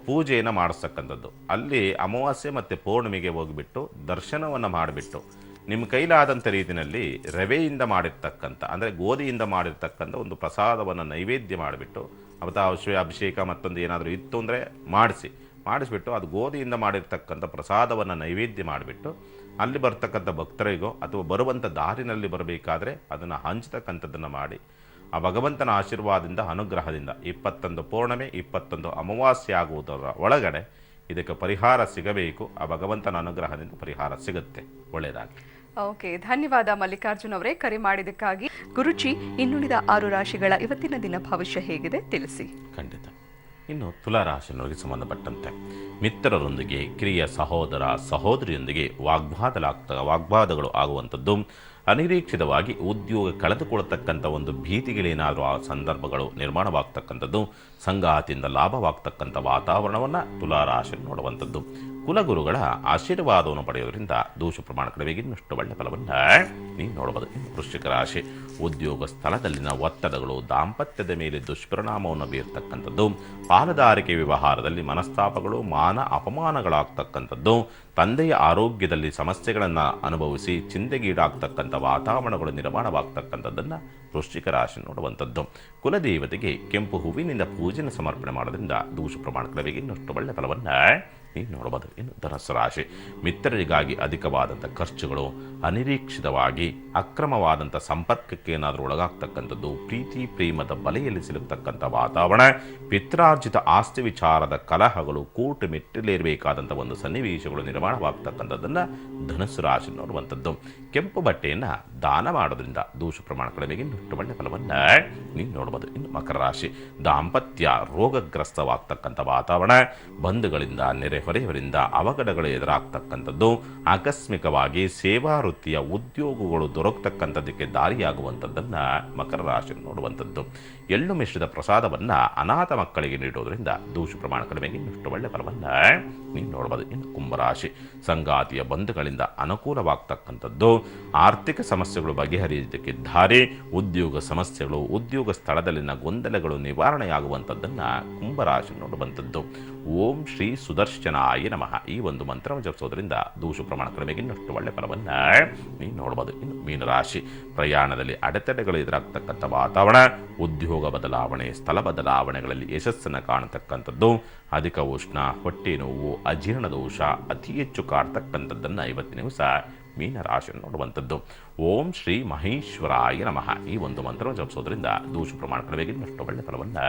ಪೂಜೆಯನ್ನು ಮಾಡಿಸ್ತಕ್ಕಂಥದ್ದು. ಅಲ್ಲಿ ಅಮಾವಾಸ್ಯೆ ಮತ್ತು ಪೌರ್ಣಮಿಗೆ ಹೋಗಿಬಿಟ್ಟು ದರ್ಶನವನ್ನು ಮಾಡಿಬಿಟ್ಟು ನಿಮ್ಮ ಕೈಲಾದಂಥ ರೀತಿಯಲ್ಲಿ ರವೆಯಿಂದ ಮಾಡಿರ್ತಕ್ಕಂಥ, ಅಂದರೆ ಗೋಧಿಯಿಂದ ಮಾಡಿರ್ತಕ್ಕಂಥ ಒಂದು ಪ್ರಸಾದವನ್ನು ನೈವೇದ್ಯ ಮಾಡಿಬಿಟ್ಟು, ಅವತ್ತು ಅಭಿಷೇಕ ಮತ್ತೊಂದು ಏನಾದರೂ ಇತ್ತು ಅಂದರೆ ಮಾಡಿಸ್ಬಿಟ್ಟು ಅದು ಗೋಧಿಯಿಂದ ಮಾಡಿರ್ತಕ್ಕಂಥ ಪ್ರಸಾದವನ್ನು ನೈವೇದ್ಯ ಮಾಡಿಬಿಟ್ಟು ಅಲ್ಲಿ ಬರ್ತಕ್ಕಂಥ ಭಕ್ತರಿಗೋ ಅಥವಾ ಬರುವಂಥ ದಾರಿನಲ್ಲಿ ಬರಬೇಕಾದ್ರೆ ಅದನ್ನು ಹಂಚತಕ್ಕಂಥದ್ದನ್ನು ಮಾಡಿ, ಆ ಭಗವಂತನ ಆಶೀರ್ವಾದದಿಂದ ಅನುಗ್ರಹದಿಂದ 21 ಪೌರ್ಣಮಿ 21 ಅಮಾವಾಸ್ಯೆ ಆಗುವುದರ ಒಳಗಡೆ ಇದಕ್ಕೆ ಪರಿಹಾರ ಸಿಗಬೇಕು. ಆ ಭಗವಂತನ ಅನುಗ್ರಹದಿಂದ ಪರಿಹಾರ ಸಿಗುತ್ತೆ. ಒಳ್ಳೆಯದಾಗಿ.
ಓಕೆ, ಧನ್ಯವಾದ ಮಲ್ಲಿಕಾರ್ಜುನ್ ಅವರೇ ಕರೆ ಮಾಡಿದ್ದಕ್ಕಾಗಿ. ಗುರುಜಿ, ಇನ್ನುಳಿದ 6 ರಾಶಿಗಳ ಇವತ್ತಿನ ದಿನ ಭವಿಷ್ಯ ಹೇಗಿದೆ ತಿಳಿಸಿ.
ಖಂಡಿತ. ಇನ್ನು ತುಲಾ ರಾಶಿಯವರಿಗೆ ಸಂಬಂಧಪಟ್ಟಂತೆ ಮಿತ್ರರೊಂದಿಗೆ, ಕಿರಿಯ ಸಹೋದರ ಸಹೋದರಿಯೊಂದಿಗೆ ವಾಗ್ವಾದಗಳು ಆಗುವಂಥದ್ದು, ಅನಿರೀಕ್ಷಿತವಾಗಿ ಉದ್ಯೋಗ ಕಳೆದುಕೊಳ್ಳತಕ್ಕಂಥ ಒಂದು ಭೀತಿಗಳೇನಾದರೂ ಆ ಸಂದರ್ಭಗಳು ನಿರ್ಮಾಣವಾಗ್ತಕ್ಕಂಥದ್ದು, ಸಂಗಾತಿಯಿಂದ ಲಾಭವಾಗ್ತಕ್ಕಂಥ ವಾತಾವರಣವನ್ನು ತುಲಾರಾಶಿ ನೋಡುವಂಥದ್ದು. ಕುಲಗುರುಗಳ ಆಶೀರ್ವಾದವನ್ನು ಪಡೆಯೋದ್ರಿಂದ ದೋಷ ಪ್ರಮಾಣ ಕಡಿಮೆಗೆ ಇನ್ನಷ್ಟು ಒಳ್ಳೆಯ ಫಲವನ್ನು ನೀವು ನೋಡಬಹುದು. ಇನ್ನು ವೃಶ್ಚಿಕ ರಾಶಿ, ಉದ್ಯೋಗ ಸ್ಥಳದಲ್ಲಿನ ಒತ್ತಡಗಳು ದಾಂಪತ್ಯದ ಮೇಲೆ ದುಷ್ಪರಿಣಾಮವನ್ನು ಬೀರ್ತಕ್ಕಂಥದ್ದು, ಪಾಲುದಾರಿಕೆ ವ್ಯವಹಾರದಲ್ಲಿ ಮನಸ್ತಾಪಗಳು, ಮಾನ ಅಪಮಾನಗಳಾಗ್ತಕ್ಕಂಥದ್ದು, ತಂದೆಯ ಆರೋಗ್ಯದಲ್ಲಿ ಸಮಸ್ಯೆಗಳನ್ನು ಅನುಭವಿಸಿ ಚಿಂತೆಗೀಡಾಗ್ತಕ್ಕಂಥ ವಾತಾವರಣಗಳು ನಿರ್ಮಾಣವಾಗ್ತಕ್ಕಂಥದ್ದನ್ನು ವೃಶ್ಚಿಕ ರಾಶಿ ನೋಡುವಂಥದ್ದು. ಕುಲದೇವತೆಗೆ ಕೆಂಪು ಹೂವಿನಿಂದ ಪೂಜೆನ ಸಮರ್ಪಣೆ ಮಾಡೋದ್ರಿಂದ ದೋಷ ಪ್ರಮಾಣ ಕಡಿಮೆಗೆ ಇನ್ನಷ್ಟು ಒಳ್ಳೆಯ ಫಲವನ್ನು ನೀವು ನೋಡಬಹುದು. ಇನ್ನು ಧನುಸ್ಸು ರಾಶಿ, ಮಿತ್ರರಿಗಾಗಿ ಅಧಿಕವಾದಂಥ ಖರ್ಚುಗಳು, ಅನಿರೀಕ್ಷಿತವಾಗಿ ಅಕ್ರಮವಾದಂಥ ಸಂಪರ್ಕಕ್ಕೆ ಏನಾದರೂ ಒಳಗಾಗ್ತಕ್ಕಂಥದ್ದು, ಪ್ರೀತಿ ಪ್ರೇಮದ ಬಲೆಯಲ್ಲಿ ಸಿಲುಕ್ತಕ್ಕಂಥ ವಾತಾವರಣ, ಪಿತ್ರಾರ್ಜಿತ ಆಸ್ತಿ ವಿಚಾರದ ಕಲಹಗಳು, ಕೋರ್ಟ್ ಮೆಟ್ಟಿಲೇರಬೇಕಾದಂಥ ಒಂದು ಸನ್ನಿವೇಶಗಳು ನಿರ್ಮಾಣವಾಗ್ತಕ್ಕಂಥದ್ದನ್ನು ಧನುಸ್ಸು ರಾಶಿ ನೋಡುವಂಥದ್ದು. ಕೆಂಪು ಬಟ್ಟೆಯನ್ನು ದಾನ ಮಾಡೋದ್ರಿಂದ ದೋಷ ಪ್ರಮಾಣ ಕಡಿಮೆಗೆ ಇನ್ನಷ್ಟು ಒಳ್ಳೆಯ ಫಲವನ್ನು ನೀವು ನೋಡಬಹುದು. ಇನ್ನು ಮಕರ ರಾಶಿ, ದಾಂಪತ್ಯ ರೋಗಗ್ರಸ್ತವಾಗ್ತಕ್ಕಂಥ ವಾತಾವರಣ, ಬಂಧುಗಳಿಂದ ನೆರೆಹೊರೆಯವರಿಂದ ಅವಘಡಗಳು ಎದುರಾಗ್ತಕ್ಕಂಥದ್ದು, ಆಕಸ್ಮಿಕವಾಗಿ ಸೇವಾ ವೃತ್ತಿಯ ಉದ್ಯೋಗಗಳು ದೊರಕತಕ್ಕಂಥದ್ದಕ್ಕೆ ದಾರಿಯಾಗುವಂಥದ್ದನ್ನು ಮಕರ ರಾಶಿ ನೋಡುವಂಥದ್ದು. ಎಳ್ಳು ಮಿಶ್ರಿತ ಪ್ರಸಾದವನ್ನು ಅನಾಥ ಮಕ್ಕಳಿಗೆ ನೀಡೋದ್ರಿಂದ ದೋಷ ಪ್ರಮಾಣ ಕಡಿಮೆಗೆ ಇನ್ನಷ್ಟು ಒಳ್ಳೆಯ ಫಲವನ್ನು ನೀವು ನೋಡಬಹುದು. ಇನ್ನು ಕುಂಭರಾಶಿ, ಸಂಗಾತಿಯ ಬಂಧುಗಳಿಂದ ಅನುಕೂಲವಾಗ್ತಕ್ಕಂಥದ್ದು, ಆರ್ಥಿಕ ಸಮಸ್ಯೆಗಳು ಬಗೆಹರಿಯುವುದಕ್ಕೆ ದಾರಿ, ಉದ್ಯೋಗ ಸಮಸ್ಯೆಗಳು, ಉದ್ಯೋಗ ಸ್ಥಳದಲ್ಲಿನ ಗೊಂದಲಗಳು ನಿವಾರಣೆಯಾಗುವಂಥದ್ದನ್ನು ಕುಂಭರಾಶಿ ನೋಡುವಂಥದ್ದು. ಓಂ ಶ್ರೀ ಸುದರ್ಶನಾಯ ನಮಃ ಈ ಒಂದು ಮಂತ್ರವನ್ನು ಜಪಿಸೋದ್ರಿಂದ ದೋಷ ಪ್ರಮಾಣ ಕಡಿಮೆಗೆ ಇನ್ನಷ್ಟು ಒಳ್ಳೆ ಫಲವನ್ನು ನೀವು ನೋಡ್ಬೋದು. ಇನ್ನು ಮೀನರಾಶಿ, ಪ್ರಯಾಣದಲ್ಲಿ ಅಡೆತಡೆಗಳು ಎದುರಾಗ್ತಕ್ಕಂಥ ವಾತಾವರಣ, ಉದ್ಯೋಗ ಬದಲಾವಣೆ, ಸ್ಥಳ ಬದಲಾವಣೆಗಳಲ್ಲಿ ಯಶಸ್ಸನ್ನು ಕಾಣತಕ್ಕಂಥದ್ದು, ಅಧಿಕ ಉಷ್ಣ, ಹೊಟ್ಟೆ ನೋವು, ಅಜೀರ್ಣ ದೋಷ ಅತಿ ಹೆಚ್ಚು ಕಾಡ್ತಕ್ಕಂಥದ್ದನ್ನು ಇವತ್ತಿನ ದಿವಸ ಮೀನರಾಶಿಯನ್ನು ನೋಡುವಂಥದ್ದು. ಓಂ ಶ್ರೀ ಮಹೇಶ್ವರಾಯ ನಮಃ ಈ ಒಂದು ಮಂತ್ರವನ್ನು ಜಪಿಸೋದ್ರಿಂದ ದೋಷ ಪ್ರಮಾಣ ಕಡಿಮೆಗೆ ಇನ್ನಷ್ಟು ಒಳ್ಳೆ ಫಲವನ್ನು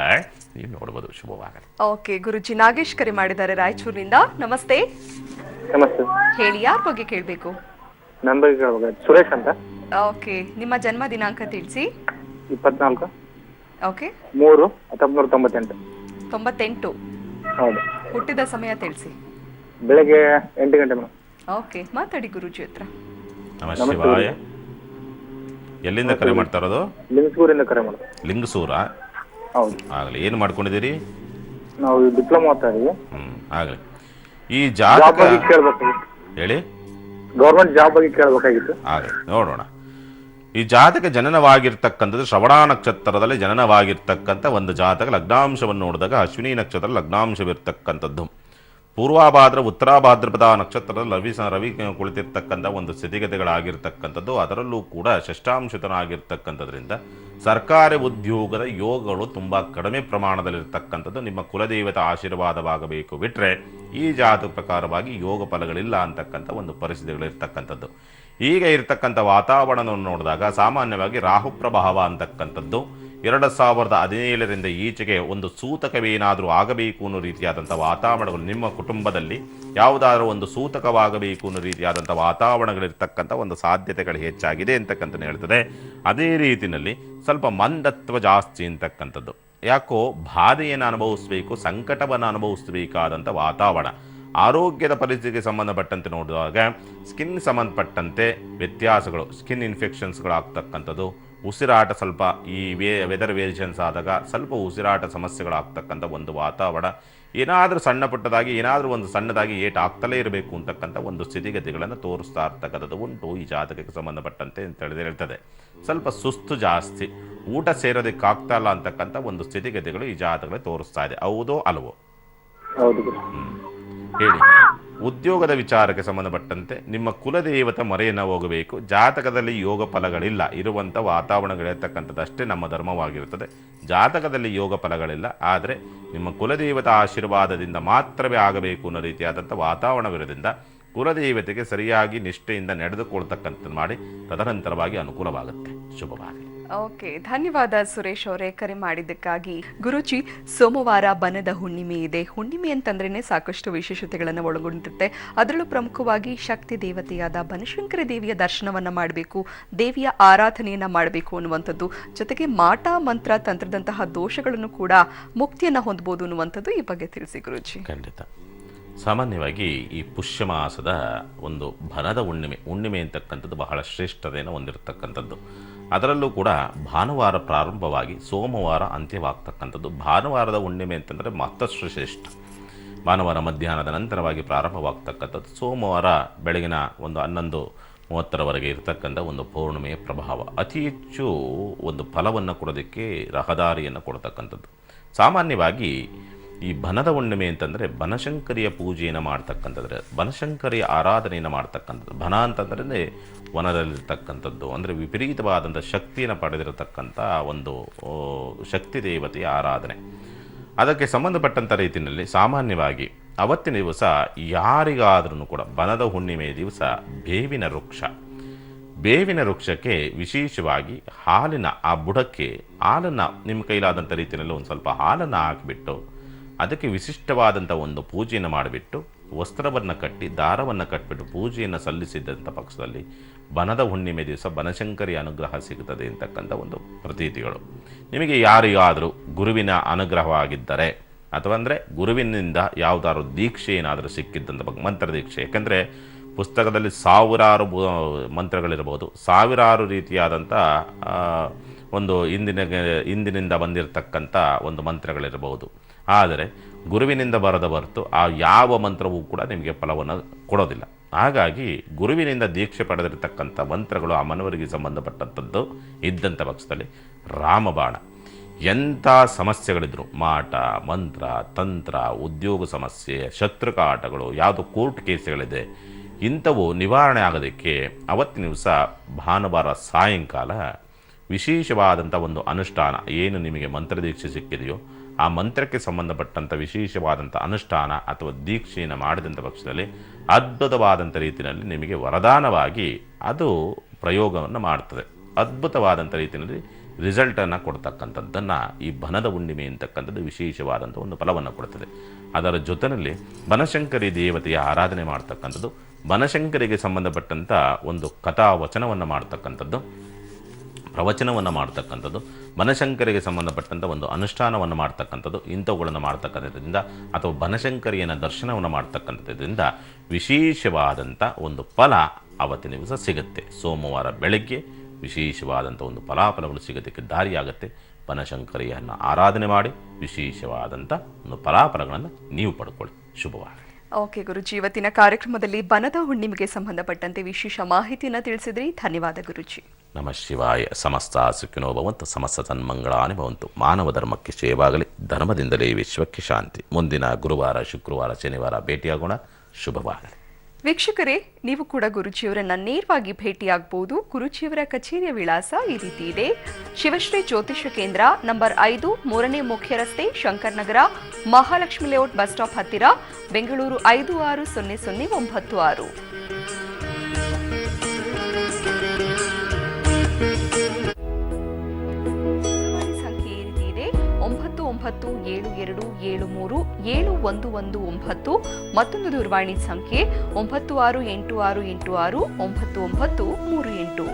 ನೀವು ನೋಡ್ಬೋದು. ಶುಭವಾಗಲಿ.
ಓಕೆ ಗುರುಜಿ, ನಾಗೇಶ್ ಕರೆ ಮಾಡಿದ್ದಾರೆ ರಾಯಚೂರಿನಿಂದ. ನಮಸ್ತೆ.
ನಮಸ್ತೆ.
ಹೇಳಿ, ಯಾರ ಬಗ್ಗೆ ಕೇಳಬೇಕು?
ನನ್ನ ಬಗ್ಗೆ ಕೇಳಬೇಕು. ಸುರೇಶ್ ಅಂತ.
ಓಕೆ, ನಿಮ್ಮ ಜನ್ಮ ದಿನಾಂಕ ತಿಳಿಸಿ.
24
ಓಕೆ
3 1998.
98.
ಹೌದು.
ಹುಟ್ಟಿದ ಸಮಯ ತಿಳಿಸಿ.
ಬೆಳಗ್ಗೆ 8 ಗಂಟೆ ಮೇಡಮ್.
ಓಕೆ, ಮಾತಾಡಿ ಗುರುಜಿ ಹತ್ರ.
ನಮಸ್ತೆ. ಎಲ್ಲಿಂದ ಕರೆ ಮಾಡ್ತಾ ಇರೋದು?
ಲಿಂಗಸೂರಿಂದ ಕರೆ ಮಾಡೋದು.
ಲಿಂಗಸೂರ?
ಹೌದು.
ಆಗಲಿ. ಏನು ಮಾಡ್ಕೊಂಡಿದ್ದೀರಿ?
ನಾವು ಡಿಪ್ಲೊಮಾ ಓದ್ತಾ ಇದೀವಿ.
ಆಗಲಿ. ಈ
ಜಾಬ್
ಜಾತಕ
ಬಗ್ಗೆ ಕೇಳಬೇಕು.
ಹೇಳಿ.
ಗೌರ್ಮೆಂಟ್ ಜಾಬ್ ಬಗ್ಗೆ ಕೇಳಬೇಕಾಗಿತ್ತು.
ಆಗಲಿ, ನೋಡೋಣ. ಈ ಜಾತಕ ಜನನವಾಗಿರ್ತಕ್ಕಂಥದ್ದು ಶ್ರವಣ ನಕ್ಷತ್ರದಲ್ಲಿ ಜನನವಾಗಿರ್ತಕ್ಕಂಥ ಒಂದು ಜಾತಕ. ಲಗ್ನಾಂಶವನ್ನು ನೋಡಿದಾಗ ಅಶ್ವಿನಿ ನಕ್ಷತ್ರ ಲಗ್ನಾಂಶವಿರ್ತಕ್ಕಂಥದ್ದು. ಪೂರ್ವಾಭಾದ್ರ ಉತ್ತರಾಭಾದ್ರಪದ ನಕ್ಷತ್ರದಲ್ಲಿ ರವಿ ಕುಳಿತಿರ್ತಕ್ಕಂಥ ಒಂದು ಸ್ಥಿತಿಗತಿಗಳಾಗಿರ್ತಕ್ಕಂಥದ್ದು. ಅದರಲ್ಲೂ ಕೂಡ ಷಷ್ಠಾಂಶತನಾಗಿರ್ತಕ್ಕಂಥದ್ರಿಂದ ಸರ್ಕಾರಿ ಉದ್ಯೋಗದ ಯೋಗಗಳು ತುಂಬ ಕಡಿಮೆ ಪ್ರಮಾಣದಲ್ಲಿರ್ತಕ್ಕಂಥದ್ದು. ನಿಮ್ಮ ಕುಲದೇವತೆ ಆಶೀರ್ವಾದವಾಗಬೇಕು ಬಿಟ್ಟರೆ ಈ ಜಾತಕ ಪ್ರಕಾರವಾಗಿ ಯೋಗ ಫಲಗಳಿಲ್ಲ ಅಂತಕ್ಕಂಥ ಒಂದು ಪರಿಸ್ಥಿತಿಗಳಿರ್ತಕ್ಕಂಥದ್ದು. ಈಗ ಇರತಕ್ಕಂಥ ವಾತಾವರಣವನ್ನು ನೋಡಿದಾಗ ಸಾಮಾನ್ಯವಾಗಿ ರಾಹು ಪ್ರಭಾವ ಅಂತಕ್ಕಂಥದ್ದು 2017ರಿಂದ ಈಚೆಗೆ ಒಂದು ಸೂತಕವೇನಾದರೂ ಆಗಬೇಕು ಅನ್ನೋ ರೀತಿಯಾದಂಥ ವಾತಾವರಣಗಳು, ನಿಮ್ಮ ಕುಟುಂಬದಲ್ಲಿ ಯಾವುದಾದ್ರೂ ಒಂದು ಸೂತಕವಾಗಬೇಕು ಅನ್ನೋ ರೀತಿಯಾದಂಥ ವಾತಾವರಣಗಳಿರ್ತಕ್ಕಂಥ ಒಂದು ಸಾಧ್ಯತೆಗಳು ಹೆಚ್ಚಾಗಿದೆ ಅಂತಕ್ಕಂಥ ಹೇಳ್ತದೆ. ಅದೇ ರೀತಿಯಲ್ಲಿ ಸ್ವಲ್ಪ ಮಂದತ್ವ ಜಾಸ್ತಿ ಅಂತಕ್ಕಂಥದ್ದು. ಯಾಕೋ ಬಾಧೆಯನ್ನು ಅನುಭವಿಸಬೇಕು, ಸಂಕಟವನ್ನು ಅನುಭವಿಸಬೇಕಾದಂಥ ವಾತಾವರಣ. ಆರೋಗ್ಯದ ಪರಿಸ್ಥಿತಿಗೆ ಸಂಬಂಧಪಟ್ಟಂತೆ ನೋಡಿದಾಗ ಸ್ಕಿನ್ ಸಂಬಂಧಪಟ್ಟಂತೆ ವ್ಯತ್ಯಾಸಗಳು, ಸ್ಕಿನ್ ಇನ್ಫೆಕ್ಷನ್ಸ್ಗಳಾಗ್ತಕ್ಕಂಥದ್ದು, ಉಸಿರಾಟ ಸ್ವಲ್ಪ ಈ ವೆದರ್ ವೇರಿಯೇಷನ್ಸ್ ಆದಾಗ ಸ್ವಲ್ಪ ಉಸಿರಾಟ ಸಮಸ್ಯೆಗಳಾಗ್ತಕ್ಕಂಥ ಒಂದು ವಾತಾವರಣ. ಏನಾದರೂ ಸಣ್ಣ ಪುಟ್ಟದಾಗಿ ಏನಾದರೂ ಒಂದು ಸಣ್ಣದಾಗಿ ಏಟ್ ಆಗ್ತಲೇ ಇರಬೇಕು ಅಂತಕ್ಕಂಥ ಒಂದು ಸ್ಥಿತಿಗತಿಗಳನ್ನು ತೋರಿಸ್ತಾ ಇರ್ತಕ್ಕಂಥದ್ದು ಉಂಟು ಈ ಜಾತಕಕ್ಕೆ ಸಂಬಂಧಪಟ್ಟಂತೆ ಅಂತ ಹೇಳ್ತದೆ. ಸ್ವಲ್ಪ ಸುಸ್ತು ಜಾಸ್ತಿ, ಊಟ ಸೇರೋದಕ್ಕಾಗ್ತಾ ಇಲ್ಲ ಅಂತಕ್ಕಂಥ ಒಂದು ಸ್ಥಿತಿಗತಿಗಳು ಈ ಜಾತಕಗಳೇ ತೋರಿಸ್ತಾ ಇದೆ. ಹೌದೋ ಅಲ್ವೋ?
ಹೌದು.
ಹೇಳಿ. ಉದ್ಯೋಗದ ವಿಚಾರಕ್ಕೆ ಸಂಬಂಧಪಟ್ಟಂತೆ ನಿಮ್ಮ ಕುಲದೇವತೆ ಮೊರೆಯನ್ನು ಹೋಗಬೇಕು. ಜಾತಕದಲ್ಲಿ ಯೋಗ ಫಲಗಳಿಲ್ಲ, ಇರುವಂಥ ವಾತಾವರಣಗಳಿರ್ತಕ್ಕಂಥದ್ದಷ್ಟೇ ನಮ್ಮ ಧರ್ಮವಾಗಿರುತ್ತದೆ. ಜಾತಕದಲ್ಲಿ ಯೋಗ ಫಲಗಳಿಲ್ಲ, ಆದರೆ ನಿಮ್ಮ ಕುಲದೇವತಾ ಆಶೀರ್ವಾದದಿಂದ ಮಾತ್ರವೇ ಆಗಬೇಕು ಅನ್ನೋ ರೀತಿಯಾದಂಥ ವಾತಾವರಣವಿರೋದ್ರಿಂದ ಕುಲದೇವತೆಗೆ ಸರಿಯಾಗಿ ನಿಷ್ಠೆಯಿಂದ ನಡೆದುಕೊಳ್ತಕ್ಕಂಥದ್ದು ಮಾಡಿ ತದನಂತರವಾಗಿ ಅನುಕೂಲವಾಗುತ್ತೆ. ಶುಭವಾಗಲಿ.
ಓಕೆ, ಧನ್ಯವಾದ ಸುರೇಶ್ ಅವರೇ ಕರೆ ಮಾಡಿದ್ದಕ್ಕಾಗಿ. ಗುರುಜಿ, ಸೋಮವಾರ ಬನದ ಹುಣ್ಣಿಮೆ ಇದೆ. ಹುಣ್ಣಿಮೆ ಅಂತಂದ್ರೇ ಸಾಕಷ್ಟು ವಿಶೇಷತೆಗಳನ್ನು ಒಳಗೊಂಡಿರುತ್ತೆ. ಅದರಲ್ಲೂ ಪ್ರಮುಖವಾಗಿ ಶಕ್ತಿ ದೇವತೆಯಾದ ಬನಶಂಕರಿ ದೇವಿಯ ದರ್ಶನವನ್ನು ಮಾಡಬೇಕು, ದೇವಿಯ ಆರಾಧನೆಯನ್ನು ಮಾಡಬೇಕು ಅನ್ನುವಂಥದ್ದು. ಜೊತೆಗೆ ಮಾಟ ಮಂತ್ರ ತಂತ್ರದಂತಹ ದೋಷಗಳನ್ನು ಕೂಡ ಮುಕ್ತಿಯನ್ನು ಹೊಂದಬಹುದು ಅನ್ನುವಂಥದ್ದು. ಈ ಬಗ್ಗೆ ತಿಳಿಸಿ ಗುರುಜಿ.
ಖಂಡಿತ. ಸಾಮಾನ್ಯವಾಗಿ ಈ ಪುಷ್ಯ ಮಾಸದ ಒಂದು ಬನದ ಹುಣ್ಣಿಮೆ ಅಂತಕ್ಕಂಥದ್ದು ಬಹಳ ಶ್ರೇಷ್ಠತೆಯನ್ನು ಹೊಂದಿರತಕ್ಕಂಥದ್ದು. ಅದರಲ್ಲೂ ಕೂಡ ಭಾನುವಾರ ಪ್ರಾರಂಭವಾಗಿ ಸೋಮವಾರ ಅಂತ್ಯವಾಗ್ತಕ್ಕಂಥದ್ದು. ಭಾನುವಾರದ ಹುಣ್ಣಿಮೆ ಅಂತಂದರೆ ಮತ್ತಷ್ಟು ಶ್ರೇಷ್ಠ. ಭಾನುವಾರ ಮಧ್ಯಾಹ್ನದ ನಂತರವಾಗಿ ಪ್ರಾರಂಭವಾಗ್ತಕ್ಕಂಥದ್ದು. ಸೋಮವಾರ ಬೆಳಗಿನ ಒಂದು 11:30 ಇರತಕ್ಕಂಥ ಒಂದು ಪೌರ್ಣಿಮೆಯ ಪ್ರಭಾವ ಅತಿ ಹೆಚ್ಚು ಒಂದು ಫಲವನ್ನು ಕೊಡೋದಕ್ಕೆ ರಹದಾರಿಯನ್ನು ಕೊಡ್ತಕ್ಕಂಥದ್ದು. ಸಾಮಾನ್ಯವಾಗಿ ಈ ಬನದ ಹುಣ್ಣಿಮೆ ಅಂತಂದರೆ ಬನಶಂಕರಿಯ ಪೂಜೆಯನ್ನು ಮಾಡ್ತಕ್ಕಂಥದ್ದು, ಬನಶಂಕರಿಯ ಆರಾಧನೆಯನ್ನು ಮಾಡ್ತಕ್ಕಂಥದ್ದು. ಬನ ಅಂತಂದರೆ ವನದಲ್ಲಿರ್ತಕ್ಕಂಥದ್ದು, ಅಂದರೆ ವಿಪರೀತವಾದಂಥ ಶಕ್ತಿಯನ್ನು ಪಡೆದಿರತಕ್ಕಂಥ ಒಂದು ಶಕ್ತಿ ದೇವತೆಯ ಆರಾಧನೆ. ಅದಕ್ಕೆ ಸಂಬಂಧಪಟ್ಟಂಥ ರೀತಿಯಲ್ಲಿ ಸಾಮಾನ್ಯವಾಗಿ ಅವತ್ತಿನ ದಿವಸ ಯಾರಿಗಾದ್ರೂ ಕೂಡ ಬನದ ಹುಣ್ಣಿಮೆಯ ದಿವಸ ಬೇವಿನ ವೃಕ್ಷಕ್ಕೆ ವಿಶೇಷವಾಗಿ ಹಾಲಿನ ಆ ಬುಡಕ್ಕೆ ಹಾಲನ್ನು ನಿಮ್ಮ ಕೈಲಾದಂಥ ರೀತಿಯಲ್ಲಿ ಒಂದು ಸ್ವಲ್ಪ ಹಾಲನ್ನು ಹಾಕಿಬಿಟ್ಟು ಅದಕ್ಕೆ ವಿಶಿಷ್ಟವಾದಂಥ ಒಂದು ಪೂಜೆಯನ್ನು ಮಾಡಿಬಿಟ್ಟು ವಸ್ತ್ರವನ್ನು ಕಟ್ಟಿ ದಾರವನ್ನು ಕಟ್ಟಿಬಿಟ್ಟು ಪೂಜೆಯನ್ನು ಸಲ್ಲಿಸಿದಂಥ ಪಕ್ಷದಲ್ಲಿ ಬನದ ಹುಣ್ಣಿಮೆ ದಿವಸ ಬನಶಂಕರಿ ಅನುಗ್ರಹ ಸಿಗುತ್ತದೆ ಅಂತಕ್ಕಂಥ ಒಂದು ಪ್ರತೀತಿಗಳು. ನಿಮಗೆ ಯಾರಿಗಾದರೂ ಗುರುವಿನ ಅನುಗ್ರಹವಾಗಿದ್ದರೆ ಅಥವಾ ಅಂದರೆ ಗುರುವಿನಿಂದ ಯಾವುದಾದ್ರೂ ದೀಕ್ಷೆ ಏನಾದರೂ ಸಿಕ್ಕಿದ್ದಂಥ ಮಂತ್ರ ದೀಕ್ಷೆ, ಯಾಕೆಂದರೆ ಪುಸ್ತಕದಲ್ಲಿ ಸಾವಿರಾರು ಮಂತ್ರಗಳಿರ್ಬೋದು, ಸಾವಿರಾರು ರೀತಿಯಾದಂಥ ಒಂದು ಹಿಂದಿನಿಂದ ಬಂದಿರತಕ್ಕಂಥ ಒಂದು ಮಂತ್ರಗಳಿರಬಹುದು. ಆದರೆ ಗುರುವಿನಿಂದ ಬರದ ಹೊರತು ಆ ಯಾವ ಮಂತ್ರವೂ ಕೂಡ ನಿಮಗೆ ಫಲವನ್ನು ಕೊಡೋದಿಲ್ಲ. ಹಾಗಾಗಿ ಗುರುವಿನಿಂದ ದೀಕ್ಷೆ ಪಡೆದಿರತಕ್ಕಂಥ ಮಂತ್ರಗಳು ಆ ಮನವರಿಗೆ ಸಂಬಂಧಪಟ್ಟಂಥದ್ದು ಇದ್ದಂಥ ಪಕ್ಷದಲ್ಲಿ ರಾಮಬಾಣ. ಎಂಥ ಸಮಸ್ಯೆಗಳಿದ್ರು, ಮಾಟ, ಮಂತ್ರ, ತಂತ್ರ, ಉದ್ಯೋಗ ಸಮಸ್ಯೆ, ಶತ್ರುಕಾಟಗಳು, ಯಾವುದೋ ಕೋರ್ಟ್ ಕೇಸ್ಗಳಿದೆ, ಇಂಥವು ನಿವಾರಣೆ ಆಗೋದಕ್ಕೆ ಅವತ್ತಿನ ದಿವಸ ಭಾನುವಾರ ಸಾಯಂಕಾಲ ವಿಶೇಷವಾದಂಥ ಒಂದು ಅನುಷ್ಠಾನ, ಏನು ನಿಮಗೆ ಮಂತ್ರದೀಕ್ಷೆ ಸಿಕ್ಕಿದೆಯೋ ಆ ಮಂತ್ರಕ್ಕೆ ಸಂಬಂಧಪಟ್ಟಂಥ ವಿಶೇಷವಾದಂಥ ಅನುಷ್ಠಾನ ಅಥವಾ ದೀಕ್ಷೆಯನ್ನು ಮಾಡಿದಂಥ ಪಕ್ಷದಲ್ಲಿ ಅದ್ಭುತವಾದಂಥ ರೀತಿಯಲ್ಲಿ ನಿಮಗೆ ವರದಾನವಾಗಿ ಅದು ಪ್ರಯೋಗವನ್ನು ಮಾಡ್ತದೆ. ಅದ್ಭುತವಾದಂಥ ರೀತಿಯಲ್ಲಿ ರಿಸಲ್ಟನ್ನು ಕೊಡ್ತಕ್ಕಂಥದ್ದನ್ನು ಈ ಬನದ ಹುಣ್ಣಿಮೆ ಅಂತಕ್ಕಂಥದ್ದು ವಿಶೇಷವಾದಂಥ ಒಂದು ಫಲವನ್ನು ಕೊಡ್ತದೆ. ಅದರ ಜೊತೆಯಲ್ಲಿ ಬನಶಂಕರಿ ದೇವತೆಯ ಆರಾಧನೆ ಮಾಡ್ತಕ್ಕಂಥದ್ದು, ಬನಶಂಕರಿಗೆ ಸಂಬಂಧಪಟ್ಟಂಥ ಒಂದು ಕಥಾವಚನವನ್ನು ಮಾಡ್ತಕ್ಕಂಥದ್ದು, ಪ್ರವಚನವನ್ನು ಮಾಡ್ತಕ್ಕಂಥದ್ದು, ಬನಶಂಕರಿಗೆ ಸಂಬಂಧಪಟ್ಟಂಥ ಒಂದು ಅನುಷ್ಠಾನವನ್ನು ಮಾಡ್ತಕ್ಕಂಥದ್ದು, ಇಂಥವುಗಳನ್ನು ಮಾಡ್ತಕ್ಕಂಥದ್ರಿಂದ ಅಥವಾ ಬನಶಂಕರಿಯನ್ನು ದರ್ಶನವನ್ನು ಮಾಡ್ತಕ್ಕಂಥದ್ರಿಂದ ವಿಶೇಷವಾದಂಥ ಒಂದು ಫಲ ಅವತ್ತಿನ ದಿವಸ ಸಿಗುತ್ತೆ. ಸೋಮವಾರ ಬೆಳಗ್ಗೆ ವಿಶೇಷವಾದಂಥ ಒಂದು ಫಲಾಫಲಗಳು ಸಿಗೋದಕ್ಕೆ ದಾರಿಯಾಗುತ್ತೆ. ಬನಶಂಕರಿಯನ್ನು ಆರಾಧನೆ ಮಾಡಿ ವಿಶೇಷವಾದಂಥ ಒಂದು ಫಲಾಫಲಗಳನ್ನು ನೀವು ಪಡ್ಕೊಳ್ಳಿ. ಶುಭವಾಗಲಿ.
ಓಕೆ ಗುರುಜಿ, ಇವತ್ತಿನ ಕಾರ್ಯಕ್ರಮದಲ್ಲಿ ಬನದ ಹುಣ್ಣಿಮೆಗೆ ಸಂಬಂಧಪಟ್ಟಂತೆ ವಿಶೇಷ ಮಾಹಿತಿಯನ್ನು ತಿಳಿಸಿದ್ರಿ. ಧನ್ಯವಾದ ಗುರುಜಿ.
ನಮಃ ಶಿವಾಯ. ಸಮಸ್ತ ಸುಖಿನೋ ಭವಂತು, ಸಮಸ್ತ ತನ್ಮಂಗಳಾನಿ ಭವಂತು. ಮಾನವ ಧರ್ಮಕ್ಕೆ ಜಯವಾಗಲಿ, ಧರ್ಮದಿಂದಲೇ ವಿಶ್ವಕ್ಕೆ ಶಾಂತಿ. ಮುಂದಿನ ಗುರುವಾರ, ಶುಕ್ರವಾರ, ಶನಿವಾರ ಭೇಟಿಯಾಗೋಣ. ಶುಭವಾಗಲಿ.
ವೀಕ್ಷಕರೇ, ನೀವು ಕೂಡ ಗುರುಜಿಯವರನ್ನ ನೇರವಾಗಿ ಭೇಟಿಯಾಗಬಹುದು. ಗುರುಜಿಯವರ ಕಚೇರಿಯ ವಿಳಾಸ ಈ ರೀತಿ ಇದೆ: ಶಿವಶ್ರೀ ಜ್ಯೋತಿಷ ಕೇಂದ್ರ, ನಂಬರ್ 5, 3ನೇ ಮುಖ್ಯ ರಸ್ತೆ, ಶಂಕರ್ ನಗರ, ಮಹಾಲಕ್ಷ್ಮಿ ಲೇಔಟ್ ಬಸ್ ಸ್ಟಾಪ್ ಹತ್ತಿರ, ಬೆಂಗಳೂರು 560096. ಸಂಖ್ಯೆ ಈ ರೀತಿ ಇದೆ: 9972737119. ಮತ್ತೊಂದು ದೂರವಾಣಿ ಸಂಖ್ಯೆ 9686869938.